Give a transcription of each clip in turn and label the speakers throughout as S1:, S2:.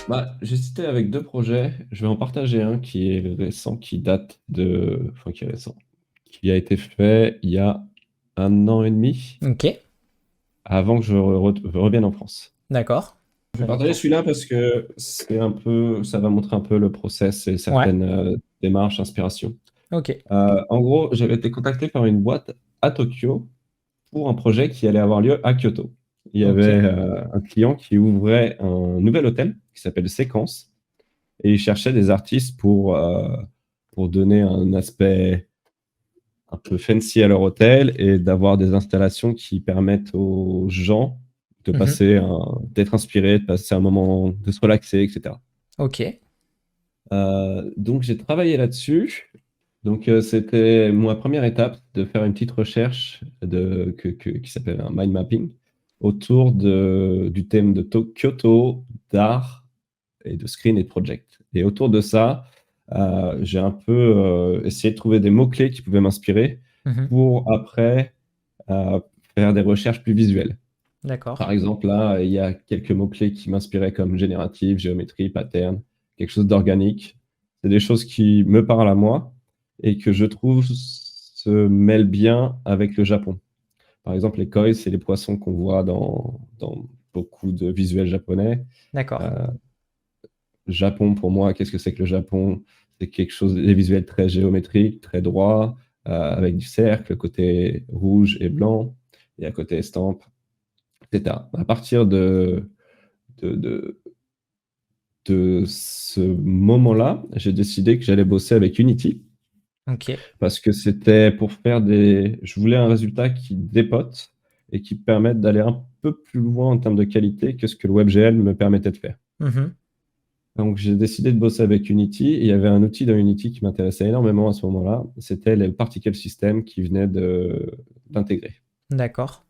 S1: Bah, j'hésitais avec 2 projets. Je vais en partager un qui est récent, qui date de enfin qui est récent, qui a été fait il y a 1 an et demi,
S2: Ok,
S1: avant que je revienne en France.
S2: d'accord.
S1: Je vais partager celui-là parce que ça va montrer un peu le process et
S2: Ouais,
S1: certaines, démarches, inspirations.
S2: ok,
S1: En gros, j'avais été contacté par une boîte à Tokyo pour un projet qui allait avoir lieu à Kyoto. Il y
S2: ok.
S1: avait, un client qui ouvrait un nouvel hôtel qui s'appelle Séquence. Et ils cherchaient des artistes pour donner un aspect un peu fancy à leur hôtel et d'avoir des installations qui permettent aux gens de
S2: Mhm.
S1: d'être inspirés, de passer un moment, de se relaxer, etc.
S2: Ok,
S1: Donc j'ai travaillé là-dessus. Donc c'était ma première étape de faire une petite recherche qui s'appelle un mind mapping autour du thème de Kyoto, d'art et de screen et de project. Et autour de ça, j'ai un peu essayé de trouver des mots-clés qui pouvaient m'inspirer
S2: mhm.
S1: pour après euh, faire des recherches plus visuelles.
S2: D'accord.
S1: Par exemple, là, il y a quelques mots-clés qui m'inspiraient comme génératif, géométrie, pattern, quelque chose d'organique. C'est des choses qui me parlent à moi et que je trouve se mêlent bien avec le Japon. Par exemple, les koi, c'est les poissons qu'on voit dans beaucoup de visuels japonais.
S2: D'accord.
S1: Euh, Japon, pour moi, qu'est-ce que c'est que le Japon? C'est quelque chose, des visuels très géométriques, très droits, avec du cercle, côté rouge et blanc, et à côté estampe, etc. À partir de, de, de ce moment-là, j'ai décidé que j'allais bosser avec Unity,
S2: Ok.
S1: parce que c'était pour faire des... Je voulais un résultat qui dépote et qui permette d'aller un peu plus loin en termes de qualité que ce que le WebGL me permettait de faire.
S2: Mhm.
S1: Donc, j'ai décidé de bosser avec Unity. Et il y avait un outil dans Unity qui m'intéressait énormément à ce moment-là. C'était le Particle System qui venait d'intégrer.
S2: D'accord.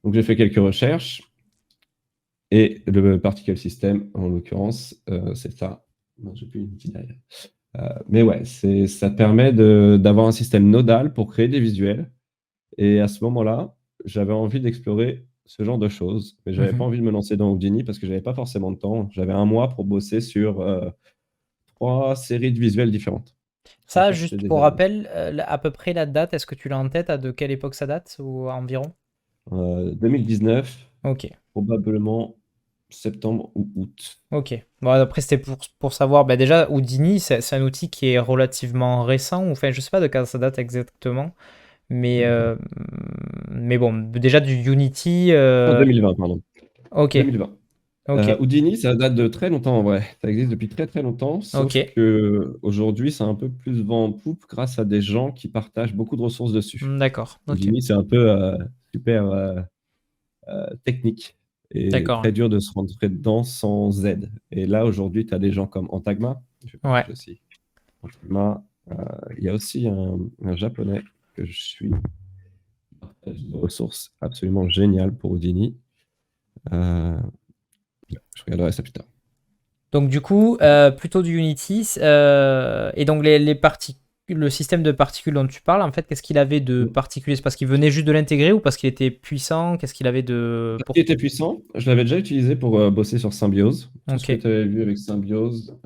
S1: Donc, j'ai fait quelques recherches. Et le Particle System, en l'occurrence, c'est ça. Non, j'ai plus Unity derrière. Mais ouais, ça permet d'avoir un système nodal pour créer des visuels. Et à ce moment-là, j'avais envie d'explorer ce genre de choses. Mais j'avais pas
S2: Mhm.
S1: envie de me lancer dans Houdini parce que j'avais pas forcément de temps. J'avais 1 mois pour bosser sur 3 séries de visuels différentes. Et
S2: Ça,
S1: ça, c'était
S2: juste
S1: des
S2: pour
S1: années.
S2: rappel, à peu près la date, est-ce que tu l'as en tête? À de quelle époque ça date ou environ?
S1: 2019,
S2: Ok.
S1: probablement septembre ou août.
S2: Ok. Bon, après, c'était pour savoir. Bah, déjà, Houdini, c'est un outil qui est relativement récent. Enfin, je sais pas de quand ça date exactement. Mais,
S1: Mhm.
S2: euh, mais bon, déjà du Unity.
S1: En 2020, pardon.
S2: Ok.
S1: 2020.
S2: Ok.
S1: Houdini, ça date de très longtemps en vrai. Ça existe depuis très très longtemps,
S2: Ok.
S1: sauf que aujourd'hui, c'est un peu plus vent en poupe grâce à des gens qui partagent beaucoup de ressources dessus.
S2: D'accord. Ok.
S1: Houdini, c'est un peu super technique et
S2: D'accord.
S1: très dur de se rentrer dedans sans aide. Et là, aujourd'hui, tu as des gens comme Antagma. Je vais
S2: Ouais.
S1: partager aussi. Antagma, il y a aussi un japonais que je suis, qui partage des ressources absolument géniales pour Houdini. Euh, je regarderai ça plus tard.
S2: Donc du coup, plutôt du Unity. Et donc le système de particules dont tu parles, en fait, qu'est-ce qu'il avait de particulier? C'est parce qu'il venait juste de l'intégrer ou parce qu'il était puissant? Qu'est-ce qu'il avait de...
S1: Qui était puissant, je l'avais déjà utilisé pour bosser sur Symbiose. Tout ce
S2: Ok.
S1: que tu avais vu avec Symbiose,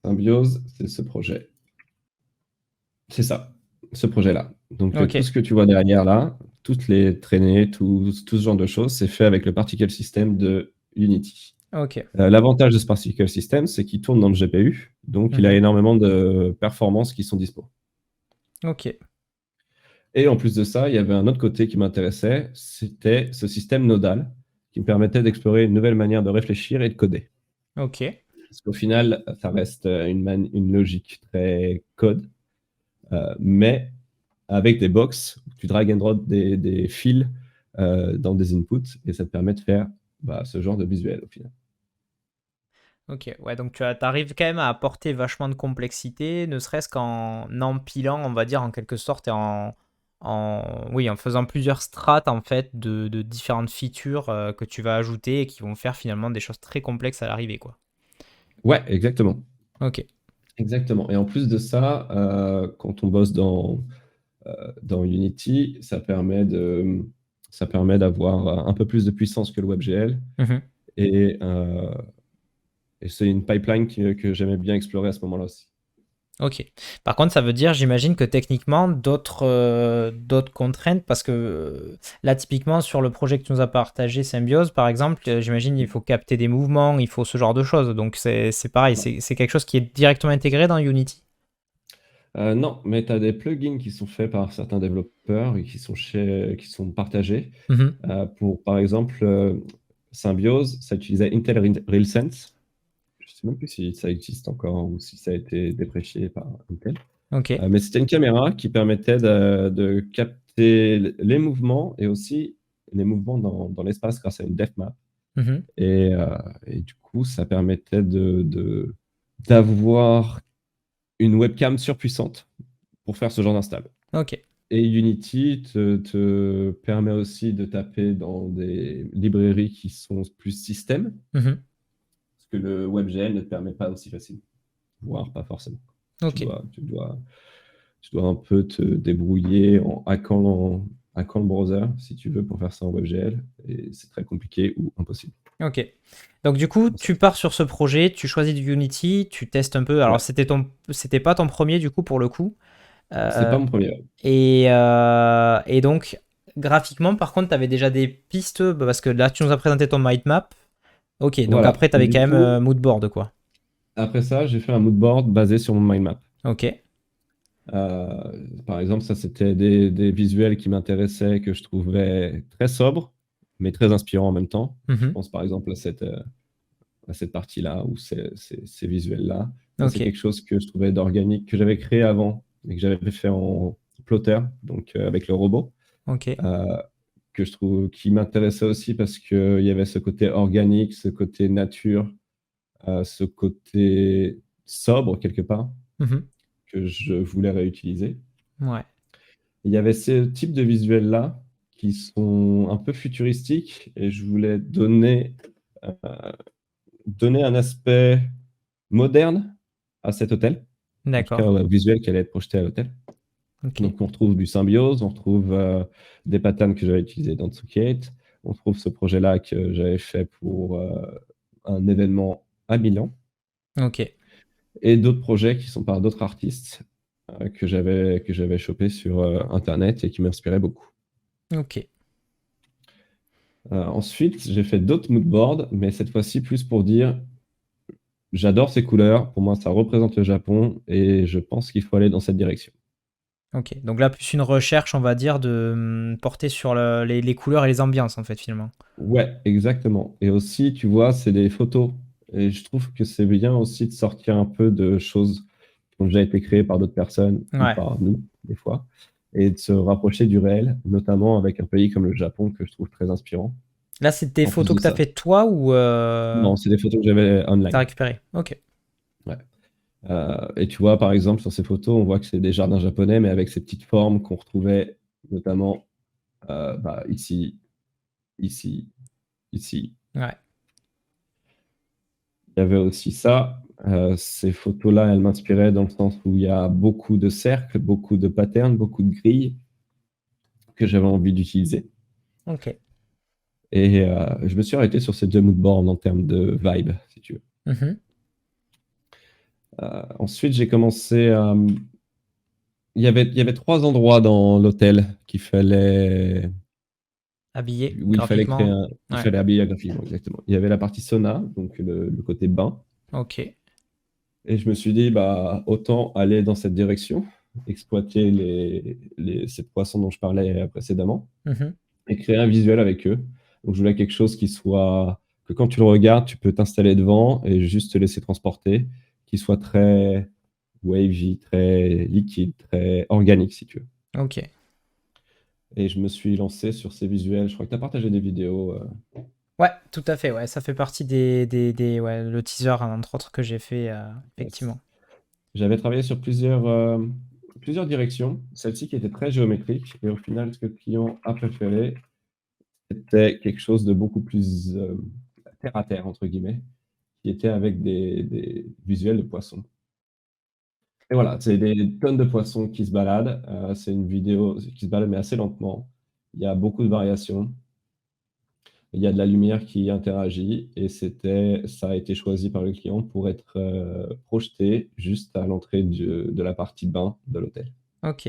S1: Symbiose, c'est ce projet. C'est ça, ce projet-là. Donc
S2: Ok.
S1: tout ce que tu vois derrière là, toutes les traînées, tout ce genre de choses, c'est fait avec le particle system de Unity.
S2: Ok.
S1: L'avantage de ce particle system, c'est qu'il tourne dans le GPU, donc il a
S2: Mhm.
S1: énormément de performances qui sont dispo.
S2: Ok.
S1: Et en plus de ça, il y avait un autre côté qui m'intéressait, c'était ce système nodal qui me permettait d'explorer une nouvelle manière de réfléchir et de coder.
S2: Ok.
S1: Parce qu'au final, ça reste une logique très code, mais avec des box, où tu drag and drop des fils dans des inputs, et ça te permet de faire ce genre de visuel au final.
S2: Ok. Ouais, donc arrives quand même à apporter vachement de complexité, ne serait-ce qu'en empilant, on va dire, en quelque sorte, et oui, en faisant plusieurs strates, en fait, de différentes features que tu vas ajouter et qui vont faire finalement des choses très complexes à l'arrivée, quoi.
S1: Ouais, exactement.
S2: Ok.
S1: Exactement. Et en plus de ça, quand on bosse dans Unity, ça permet d'avoir un peu plus de puissance que le WebGL
S2: Mhm.
S1: et Et c'est une pipeline que j'aimais bien explorer à ce moment-là aussi.
S2: Ok. Par contre, ça veut dire, j'imagine que techniquement, d'autres contraintes, parce que là, typiquement, sur le projet que tu nous as partagé, Symbiose, par exemple, j'imagine il faut capter des mouvements, il faut ce genre de choses. Donc, c'est pareil, c'est quelque chose qui est directement intégré dans Unity.
S1: Non, mais tu as des plugins qui sont faits par certains développeurs et qui sont partagés.
S2: Mhm.
S1: Pour, par exemple, Symbiose, ça utilisait Intel RealSense. Je ne sais même plus si ça existe encore ou si ça a été déprécié par Intel.
S2: Ok.
S1: Mais c'était une caméra qui permettait de capter les mouvements et aussi les mouvements dans l'espace grâce à une depth map.
S2: Mhm.
S1: Et du coup, ça permettait d'avoir une webcam surpuissante pour faire ce genre d'install.
S2: Ok.
S1: Et Unity te permet aussi de taper dans des librairies qui sont plus système,
S2: Mhm.
S1: parce que le WebGL ne te permet pas aussi facilement, voire pas forcément. Tu
S2: Ok.
S1: dois, tu dois, tu dois un peu te débrouiller en hackant le browser, si tu veux, pour faire ça en WebGL, et c'est très compliqué ou impossible.
S2: Ok. Donc du coup, tu pars sur ce projet, tu choisis du Unity, tu testes un peu. Alors
S1: Ouais,
S2: c'était pas ton premier du coup pour le coup.
S1: c'est
S2: Euh,
S1: pas mon premier.
S2: et donc graphiquement, par contre, tu avais déjà des pistes parce que là, tu nous as présenté ton mind map. Ok. Donc
S1: Voilà.
S2: après, tu avais
S1: Du
S2: quand même
S1: coup,
S2: moodboard quoi.
S1: après ça, j'ai fait un moodboard basé sur mon mind map.
S2: Ok.
S1: Par exemple, ça, c'était des visuels qui m'intéressaient, que je trouvais très sobres, mais très inspirants en même temps. Je
S2: Mhm.
S1: pense par exemple à cette partie-là, ou ces visuels-là. Ça,
S2: Ok.
S1: c'est quelque chose que je trouvais d'organique, que j'avais créé avant, et que j'avais fait en plotter, donc avec le robot,
S2: Ok.
S1: euh, que je trouve qui m'intéressait aussi parce qu'il y avait ce côté organique, ce côté nature, ce côté sobre quelque part,
S2: Mhm.
S1: que je voulais réutiliser.
S2: Ouais.
S1: Il y avait ce type de visuels-là qui sont un peu futuristiques et je voulais euh, donner un aspect moderne à cet hôtel, en tout cas
S2: D'accord.
S1: au visuel qui allait être projeté à l'hôtel.
S2: Ok.
S1: Donc on retrouve du Symbiose, on retrouve des patterns que j'avais utilisés dans Tsukete, on retrouve ce projet-là que j'avais fait pour un événement à Milan
S2: Ok.
S1: et d'autres projets qui sont par d'autres artistes que j'avais chopé sur Internet et qui m'inspiraient beaucoup.
S2: Ok.
S1: Ensuite, j'ai fait d'autres moodboards, mais cette fois-ci plus pour dire j'adore ces couleurs, pour moi ça représente le Japon et je pense qu'il faut aller dans cette direction.
S2: Ok. Donc là, plus une recherche, on va dire, de porter sur les couleurs et les ambiances en fait finalement.
S1: Ouais, exactement. Et aussi, tu vois, c'est des photos. Et je trouve que c'est bien aussi de sortir un peu de choses qui ont déjà été créées par d'autres personnes ou
S2: Ouais.
S1: par nous, des fois, et de se rapprocher du réel, notamment avec un pays comme le Japon que je trouve très inspirant.
S2: Là, c'est des
S1: En plus
S2: photos
S1: de
S2: que tu as
S1: ça.
S2: fait toi ou
S1: Non, c'est des photos que j'avais
S2: tu as
S1: online.
S2: récupéré? Ok.
S1: Ouais. Et tu vois, par exemple, sur ces photos, on voit que c'est des jardins japonais, mais avec ces petites formes qu'on retrouvait notamment ici, ici, ici.
S2: Ouais.
S1: Il y avait aussi ça. Ces photos-là, elles m'inspiraient dans le sens où il y a beaucoup de cercles, beaucoup de patterns, beaucoup de grilles que j'avais envie d'utiliser.
S2: Ok.
S1: Et je me suis arrêté sur ces deux moodboards en termes de vibe, si tu veux.
S2: Mhm.
S1: Ensuite, j'ai commencé à... il y avait trois endroits dans l'hôtel
S2: Habillé
S1: où
S2: graphiquement.
S1: il
S2: Ouais.
S1: fallait habiller graphiquement, exactement. Il y avait la partie sauna, donc le côté bain.
S2: Ok.
S1: Et je me suis dit, bah, autant aller dans cette direction, exploiter ces poissons dont je parlais précédemment,
S2: Mhm.
S1: et créer un visuel avec eux. Donc, je voulais quelque chose qui soit, que quand tu le regardes, tu peux t'installer devant et juste te laisser transporter, qui soit très wavy, très liquide, très organique, si tu veux.
S2: Ok.
S1: Et je me suis lancé sur ces visuels. Je crois que tu as partagé des vidéos.
S2: Ouais, tout à fait. Ouais, ça fait partie ouais, le teaser, hein, entre autres, que j'ai fait,
S1: Yes.
S2: effectivement.
S1: J'avais travaillé sur plusieurs directions, celle-ci qui était très géométrique, et au final, ce que le client a préféré, c'était quelque chose de beaucoup plus terre à terre, entre guillemets, qui était avec des visuels de poissons. Et voilà, c'est des tonnes de poissons qui se baladent. C'est une vidéo qui se balade, mais assez lentement. Il y a beaucoup de variations. il y a de la lumière qui interagit et ça a été choisi par le client pour être projeté juste à l'entrée de la partie bain de l'hôtel.
S2: Ok.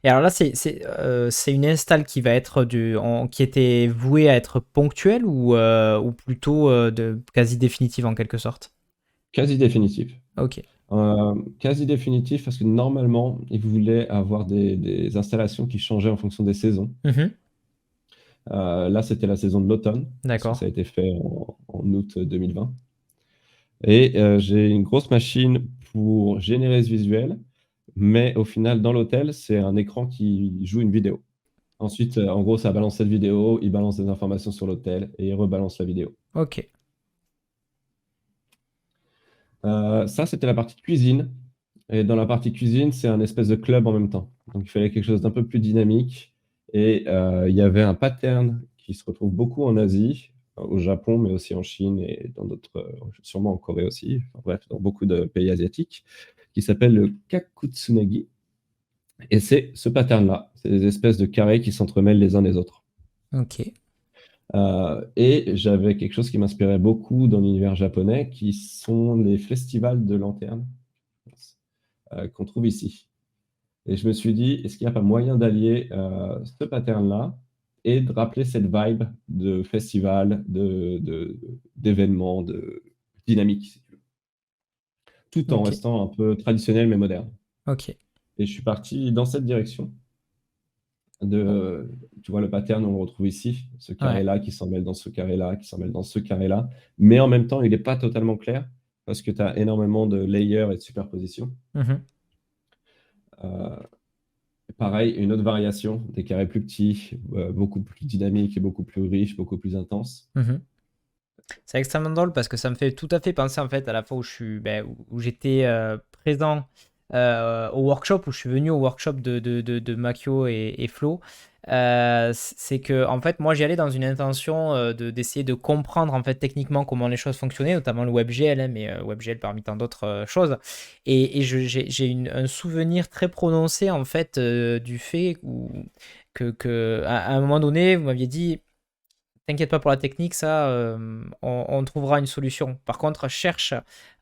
S2: Et alors là, c'est une install qui va être qui était vouée à être ponctuelle ou plutôt quasi définitive en quelque sorte?
S1: Quasi définitif.
S2: Ok.
S1: Quasi définitif parce que normalement, ils voulaient avoir des installations qui changeaient en fonction des saisons.
S2: Mhm.
S1: Là, c'était la saison de l'automne, parce que
S2: D'accord.
S1: ça a été fait en août 2020. Et j'ai une grosse machine pour générer ce visuel, mais au final, dans l'hôtel, c'est un écran qui joue une vidéo. Ensuite, en gros, ça balance cette vidéo, il balance des informations sur l'hôtel et il rebalance la vidéo.
S2: Ok.
S1: Ça, c'était la partie cuisine. Et dans la partie cuisine, c'est un espèce de club en même temps. Donc, il fallait quelque chose d'un peu plus dynamique. Et il y avait un pattern qui se retrouve beaucoup en Asie, au Japon, mais aussi en Chine et dans d'autres, sûrement en Corée aussi, enfin, bref, dans beaucoup de pays asiatiques, qui s'appelle le Kakutsunagi. Et c'est ce pattern-là. C'est des espèces de carrés qui s'entremêlent les uns les autres.
S2: Ok.
S1: Et j'avais quelque chose qui m'inspirait beaucoup dans l'univers japonais, qui sont les festivals de lanternes qu'on trouve ici. Et je me suis dit, est-ce qu'il n'y a pas moyen d'allier ce pattern-là et de rappeler cette vibe de festival, d'événements, de dynamique, si tu veux, tout en
S2: Ok.
S1: restant un peu traditionnel mais moderne.
S2: Ok.
S1: Et je suis parti dans cette direction.
S2: Oh,
S1: Tu vois, le pattern, on le retrouve ici, ce
S2: ouais.
S1: carré-là qui s'en mêle dans ce carré-là, qui s'en mêle dans ce carré-là. Mais en même temps, il n'est pas totalement clair parce que tu as énormément de layers et de superpositions.
S2: Mhm.
S1: Euh, Pareil, une autre variation, des carrés plus petits, beaucoup plus dynamiques et beaucoup plus riches, beaucoup plus intenses.
S2: Mhm. C'est extrêmement drôle parce que ça me fait tout à fait penser en fait à la fois où où j'étais présent au workshop, où je suis venu au workshop de Makio et Flo. C'est que en fait moi j'y allais dans une intention d'essayer de comprendre en fait techniquement comment les choses fonctionnaient, notamment le WebGL, hein, mais WebGL parmi tant d'autres choses. Et j'ai un souvenir très prononcé en fait du fait à un moment donné vous m'aviez dit t'inquiète pas pour la technique, ça, on trouvera une solution. Par contre, cherche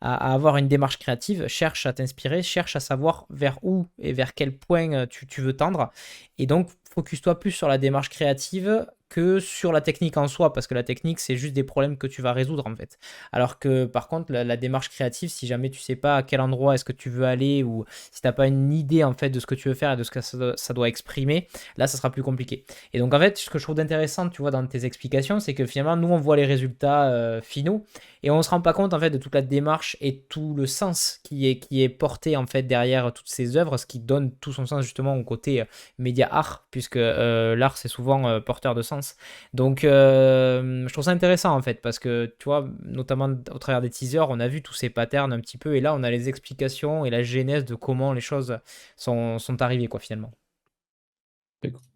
S2: à avoir une démarche créative, cherche à t'inspirer, cherche à savoir vers où et vers quel point tu veux tendre. Et donc, focus-toi plus sur la démarche créative que sur la technique en soi, parce que la technique, c'est juste des problèmes que tu vas résoudre, en fait. Alors que, par contre, la démarche créative, si jamais tu sais pas à quel endroit est-ce que tu veux aller, ou si t'as pas une idée, en fait, de ce que tu veux faire et de ce que ça doit exprimer, là, ça sera plus compliqué. Et donc, en fait, ce que je trouve intéressant, tu vois, dans tes explications, c'est que finalement, nous, on voit les résultats finaux et on se rend pas compte, en fait, de toute la démarche et tout le sens qui est porté, en fait, derrière toutes ces œuvres, ce qui donne tout son sens, justement, au côté média art, puisque l'art, c'est souvent porteur de sens. Donc, je trouve ça intéressant, en fait, parce que, tu vois, notamment au travers des teasers, on a vu tous ces patterns un petit peu, et là, on a les explications et la genèse de comment les choses sont arrivées, quoi, finalement.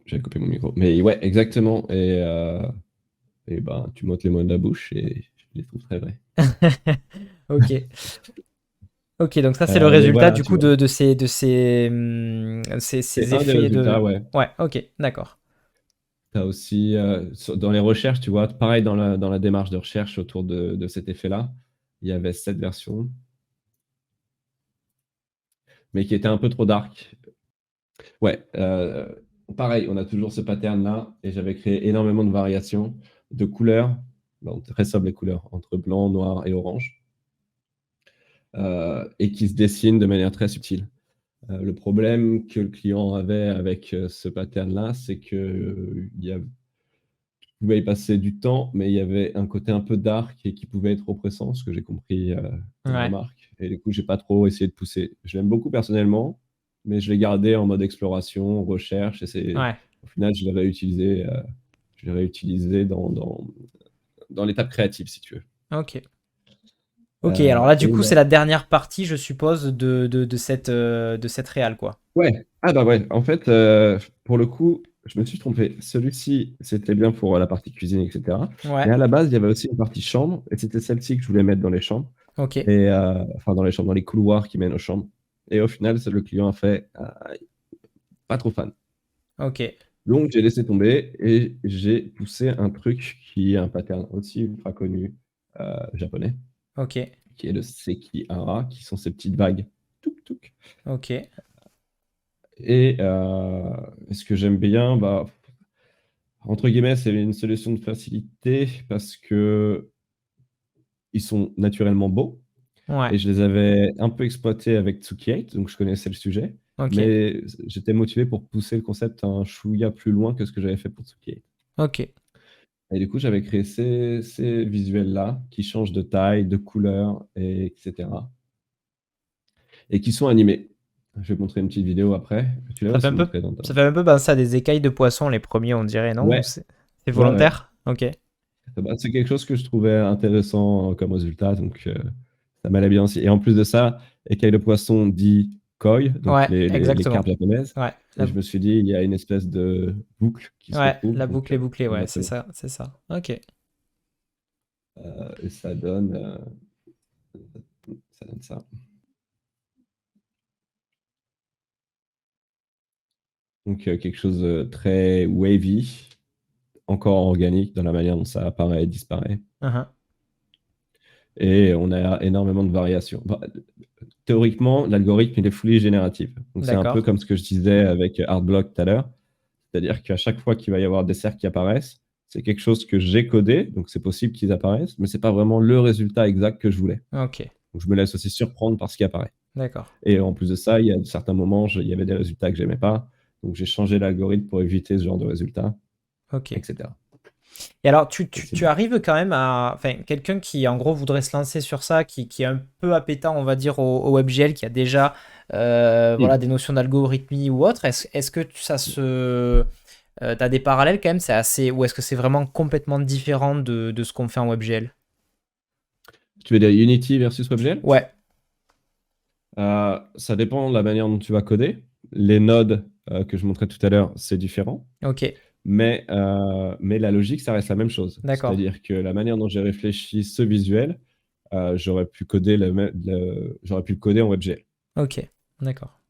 S1: J'ai coupé mon micro. Mais ouais, exactement. Et ben, tu m'ôtes les mots de la bouche et je les trouve très vrais.
S2: Ok. Ok, donc ça c'est le
S1: Mais
S2: résultat
S1: voilà,
S2: du
S1: tu
S2: coup
S1: vois.
S2: ces
S1: C'est un des
S2: effets de...
S1: résultats, ouais.
S2: Ouais, ok, d'accord.
S1: Tu as aussi, dans les recherches, tu vois, pareil dans la démarche de recherche autour de cet effet-là, il y avait cette version, mais qui était un peu trop dark. Ouais, pareil, on a toujours ce pattern-là, et j'avais créé énormément de variations de couleurs, donc très sobres les couleurs, entre blanc, noir et orange, et qui se dessinent de manière très subtile. Le problème que le client avait avec ce pattern-là, c'est que pouvait y passer du temps, mais il y avait un côté un peu dark et qui pouvait être oppressant, ce que j'ai compris comme
S2: Ouais,
S1: remarque. Et du coup, j'ai pas trop essayé de pousser. Je l'aime beaucoup personnellement, mais je l'ai gardé en mode exploration, recherche, et
S2: ouais,
S1: au final, je l'ai réutilisé dans l'étape créative, si tu veux.
S2: ok. Ok, alors là du
S1: Et
S2: coup c'est la dernière partie je suppose de cette réal quoi.
S1: ouais, ah bah ouais, en fait, pour le coup, je me suis trompé. Celui-ci, c'était bien pour la partie cuisine, etc. Mais
S2: Ouais,
S1: à la base, il y avait aussi une partie chambre, et c'était celle-ci que je voulais mettre dans les chambres.
S2: ok,
S1: Enfin dans les chambres, dans les couloirs qui mènent aux chambres. Et au final, le client a fait pas trop fan.
S2: ok.
S1: Donc j'ai laissé tomber et j'ai poussé un truc qui est un pattern aussi ultra connu, japonais,
S2: Ok,
S1: qui est le Sekihara, qui sont ces petites vagues. Touk touk.
S2: ok.
S1: Et ce que j'aime bien, bah, entre guillemets, c'est une solution de facilité parce que ils sont naturellement beaux
S2: Ouais,
S1: et je les avais un peu exploités avec Tsuki8, donc je connaissais le sujet,
S2: ok,
S1: mais j'étais motivé pour pousser le concept un chouïa plus loin que ce que j'avais fait pour Tsuki8.
S2: ok.
S1: Et du coup, j'avais créé ces visuels-là qui changent de taille, de couleur, etc. Et qui sont animés. Je vais te montrer une petite vidéo après. Tu l'as
S2: Ça fait
S1: aussi
S2: un peu,
S1: montré dans ta...
S2: ça fait un peu penser à des écailles de poisson, les premiers, on dirait, non? Ou
S1: Ouais,
S2: c'est
S1: ouais, ouais.
S2: volontaire? Ok,
S1: Bah, c'est quelque chose que je trouvais intéressant comme résultat, donc ça m'allait bien aussi. Et en plus de ça, écaille de poisson dit koi, donc
S2: ouais,
S1: les
S2: exactement.
S1: carpes japonaises.
S2: Ouais,
S1: Et je me suis dit, il y a une espèce de boucle qui se
S2: ouais,
S1: retrouve,
S2: la
S1: donc
S2: boucle est bouclée,
S1: ça me
S2: ouais,
S1: va très
S2: c'est
S1: bien.
S2: ça, c'est ça. Ok.
S1: Et ça donne ça. Donc quelque chose de très wavy, encore organique dans la manière dont ça apparaît et disparaît.
S2: Uhum.
S1: Et on a énormément de variations. Bah, théoriquement, l'algorithme, il est fully génératif. Donc c'est un peu
S2: D'accord.
S1: comme ce que je disais avec Artblock tout à l'heure. C'est-à-dire qu'à chaque fois qu'il va y avoir des cercles qui apparaissent, c'est quelque chose que j'ai codé, donc c'est possible qu'ils apparaissent, mais c'est pas vraiment le résultat exact que je voulais.
S2: Ok,
S1: Donc je me laisse aussi surprendre par ce qui apparaît.
S2: d'accord.
S1: Et en plus de ça, il y a certains moments, il y avait des résultats que j'aimais pas, donc j'ai changé l'algorithme pour éviter ce genre de résultats,
S2: Ok.
S1: etc.
S2: Et alors,
S1: Et
S2: tu arrives quand même à... Enfin, quelqu'un qui, en gros, voudrait se lancer sur ça, qui est un peu appétant, on va dire, au WebGL, qui a déjà voilà,
S1: Hmm.
S2: des notions d'algorithmie ou autre, est-ce que ça se... t'as des parallèles quand même, c'est assez... Ou est-ce que c'est vraiment complètement différent de ce qu'on fait en WebGL?
S1: Tu veux dire Unity versus WebGL?
S2: Ouais,
S1: Ça dépend de la manière dont tu vas coder. Les nodes que je montrais tout à l'heure, c'est différent.
S2: ok,
S1: Mais la logique, ça reste la même chose.
S2: d'accord.
S1: C'est-à-dire que la manière dont j'ai réfléchi ce visuel, j'aurais pu le coder en WebGL.
S2: Ok, d'accord.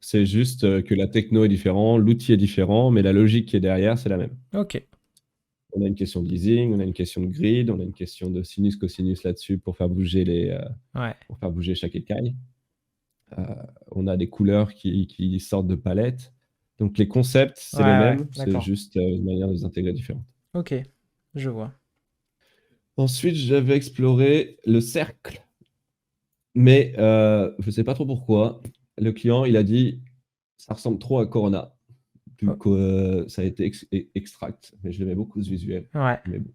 S1: C'est juste que la techno est différente, l'outil est différent, mais la logique qui est derrière, c'est la même.
S2: Ok,
S1: On a une question de leasing, on a une question de grid, on a une question de sinus cosinus là-dessus pour faire bouger
S2: ouais.
S1: pour faire bouger chaque écaille. Euh, on a des couleurs qui sortent de palettes. Donc les concepts,
S2: Ouais,
S1: c'est les
S2: ouais,
S1: mêmes, c'est
S2: d'accord.
S1: juste une manière de les intégrer différente.
S2: Ok, je vois.
S1: Ensuite, j'avais exploré le cercle, mais je ne sais pas trop pourquoi. Le client, il a dit, ça ressemble trop à Corona, vu
S2: Oh,
S1: que ça a été extract. Mais je l'aimais beaucoup ce visuel.
S2: ouais.
S1: Mais bon,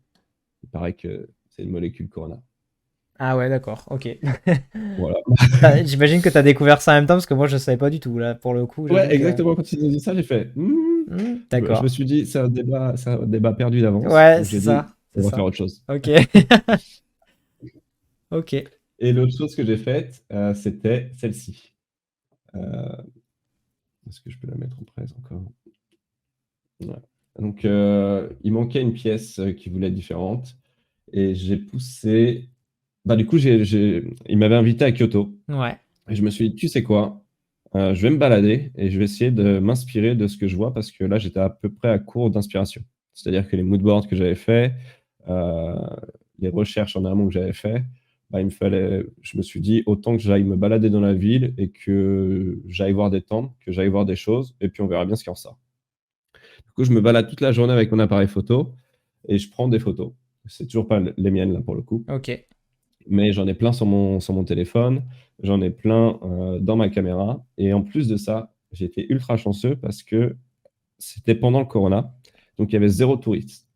S1: il paraît que c'est une molécule Corona.
S2: Ah ouais, d'accord, ok.
S1: Voilà.
S2: J'imagine que tu as découvert ça en même temps, parce que moi, je savais pas du tout. Là, pour le coup,
S1: Ouais,
S2: j'avoue que...
S1: exactement. Quand il a dit ça, j'ai fait. Je me
S2: D'accord.
S1: suis dit, c'est un débat perdu d'avance.
S2: Ouais,
S1: Donc
S2: c'est
S1: j'ai dit,
S2: ça, c'est
S1: on va faire
S2: ça.
S1: autre chose.
S2: Ok. Ok.
S1: Et l'autre chose que j'ai faite, c'était celle-ci. Euh, Est-ce que je peux la mettre en presse encore? Ouais. Donc, il manquait une pièce qui voulait être différente. Et j'ai poussé. Bah, du coup, il m'avait invité à Kyoto.
S2: Ouais.
S1: Et je me suis dit, tu sais quoi? Je vais me balader et je vais essayer de m'inspirer de ce que je vois parce que là, j'étais à peu près à court d'inspiration. C'est-à-dire que les moodboards que j'avais fait, euh, les recherches en amont que j'avais fait, bah, je me suis dit, autant que j'aille me balader dans la ville et que j'aille voir des temples, que j'aille voir des choses, et puis on verra bien ce qui en sort. Du coup, je me balade toute la journée avec mon appareil photo et je prends des photos. C'est toujours pas les miennes, là, pour le coup.
S2: Ok.
S1: Mais j'en ai plein sur mon téléphone, j'en ai plein dans ma caméra. Et en plus de ça, j'ai été ultra chanceux parce que c'était pendant le Corona. Donc, il y avait zéro touriste.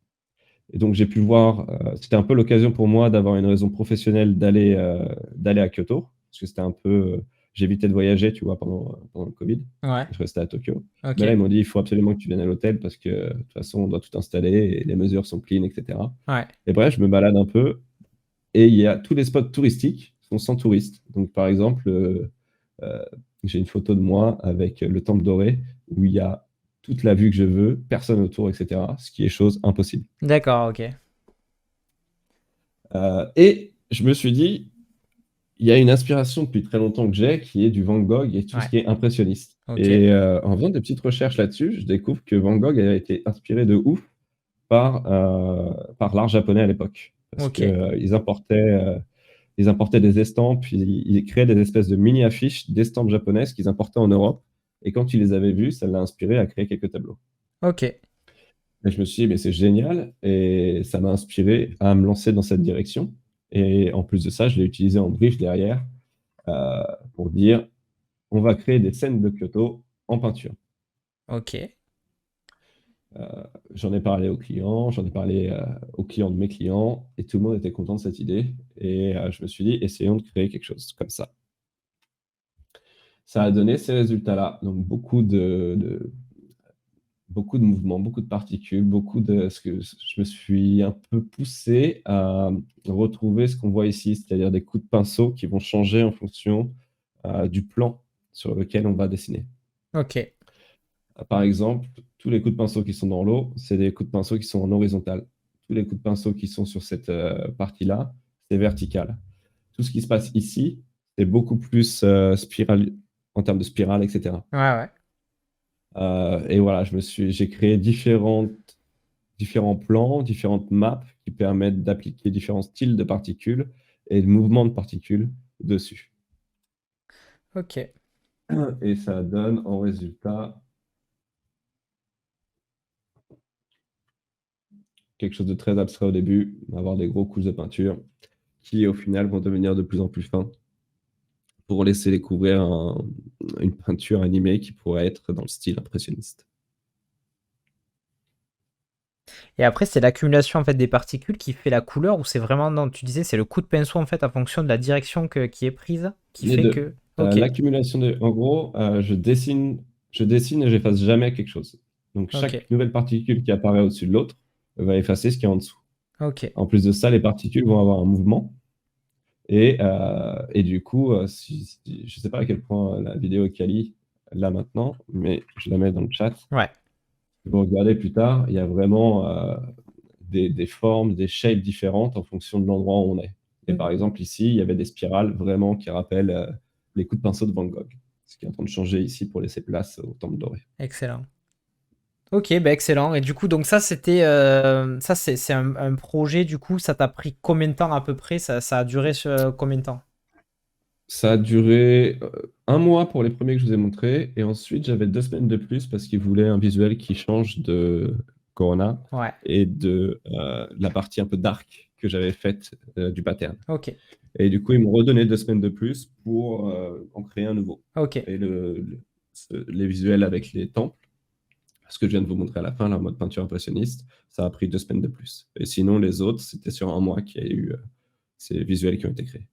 S1: Et donc, j'ai pu voir, c'était un peu l'occasion pour moi d'avoir une raison professionnelle d'aller à Kyoto. Parce que c'était un peu, j'évitais de voyager, tu vois, pendant le Covid.
S2: Ouais.
S1: Je restais à Tokyo. Mais là,
S2: Ok.
S1: ils m'ont dit, il faut absolument que tu viennes à l'hôtel parce que de toute façon, on doit tout installer et les mesures sont clean, etc.
S2: Ouais.
S1: Et bref, je me balade un peu et il y a tous les spots touristiques sont sans touristes. Donc, par exemple, euh, j'ai une photo de moi avec le Temple doré où il y a toute la vue que je veux, personne autour, etc. Ce qui est chose impossible.
S2: D'accord, ok.
S1: Et je me suis dit, il y a une inspiration depuis très longtemps que j'ai qui est du Van Gogh et tout ce
S2: Ouais.
S1: qui est impressionniste.
S2: Ok,
S1: Et en faisant des petites recherches là-dessus, je découvre que Van Gogh a été inspiré de ouf par l'art japonais à l'époque. Parce
S2: ok,
S1: que ils importaient des estampes, ils créaient des espèces de mini-affiches d'estampes japonaises qu'ils importaient en Europe. Et quand il les avait vues, ça l'a inspiré à créer quelques tableaux.
S2: ok.
S1: Et je me suis dit, mais c'est génial. Et ça m'a inspiré à me lancer dans cette direction. Et en plus de ça, je l'ai utilisé en brief derrière euh, pour dire, on va créer des scènes de Kyoto en peinture.
S2: Ok.
S1: J'en ai parlé aux clients, j'en ai parlé aux clients de mes clients, et tout le monde était content de cette idée. Et je me suis dit, essayons de créer quelque chose comme ça. Ça a donné ces résultats-là. Donc beaucoup de mouvements, beaucoup de particules, ce que je me suis un peu poussé à retrouver ce qu'on voit ici, c'est-à-dire des coups de pinceau qui vont changer en fonction du plan sur lequel on va dessiner.
S2: Ok.
S1: Par exemple, tous les coups de pinceau qui sont dans l'eau, c'est des coups de pinceau qui sont en horizontal. Tous les coups de pinceau qui sont sur cette partie-là, c'est vertical. Tout ce qui se passe ici, c'est beaucoup plus spiral, en termes de spirale, etc.
S2: Ouais, ouais.
S1: Et voilà, j'ai créé différents plans, différentes maps qui permettent d'appliquer différents styles de particules et de mouvements de particules dessus.
S2: Ok.
S1: Et ça donne en résultat quelque chose de très abstrait au début, avoir des gros couches de peinture qui au final vont devenir de plus en plus fins pour laisser découvrir une peinture animée qui pourrait être dans le style impressionniste.
S2: Et après, c'est l'accumulation en fait des particules qui fait la couleur ou c'est vraiment, non, tu disais, c'est le coup de pinceau en fait en fonction de la direction qui est prise qui
S1: Les
S2: fait
S1: deux.
S2: que. Ok,
S1: En gros, je dessine et j'efface jamais quelque chose. Donc
S2: ok,
S1: chaque nouvelle particule qui apparaît au-dessus de l'autre va effacer ce qui est en dessous.
S2: ok.
S1: En plus de ça, les particules vont avoir un mouvement. Et du coup, je ne sais pas à quel point la vidéo est quali là maintenant, mais je la mets dans le chat.
S2: Ouais.
S1: Si vous regardez plus tard, il y a vraiment des formes, des shapes différentes en fonction de l'endroit où on est. Et par exemple, ici, il y avait des spirales vraiment qui rappellent les coups de pinceau de Van Gogh. Ce qui est en train de changer ici pour laisser place au Temple doré.
S2: Excellent. Ok, bah excellent. Et du coup, donc ça, c'était, ça, c'est un projet. Du coup, ça t'a pris combien de temps à peu près? Ça a duré sur combien de temps?
S1: Ça a duré un mois pour les premiers que je vous ai montrés, et ensuite j'avais 2 semaines de plus parce qu'ils voulaient un visuel qui change de Corona
S2: Ouais.
S1: et de la partie un peu dark que j'avais faite du pattern.
S2: Ok.
S1: Et du coup, ils m'ont redonné 2 semaines de plus pour en créer un nouveau.
S2: Ok.
S1: Et les visuels avec les temples, ce que je viens de vous montrer à la fin, là, en mode peinture impressionniste, ça a pris 2 semaines de plus. Et sinon, les autres, c'était sur un mois qu'il y a eu ces visuels qui ont été créés.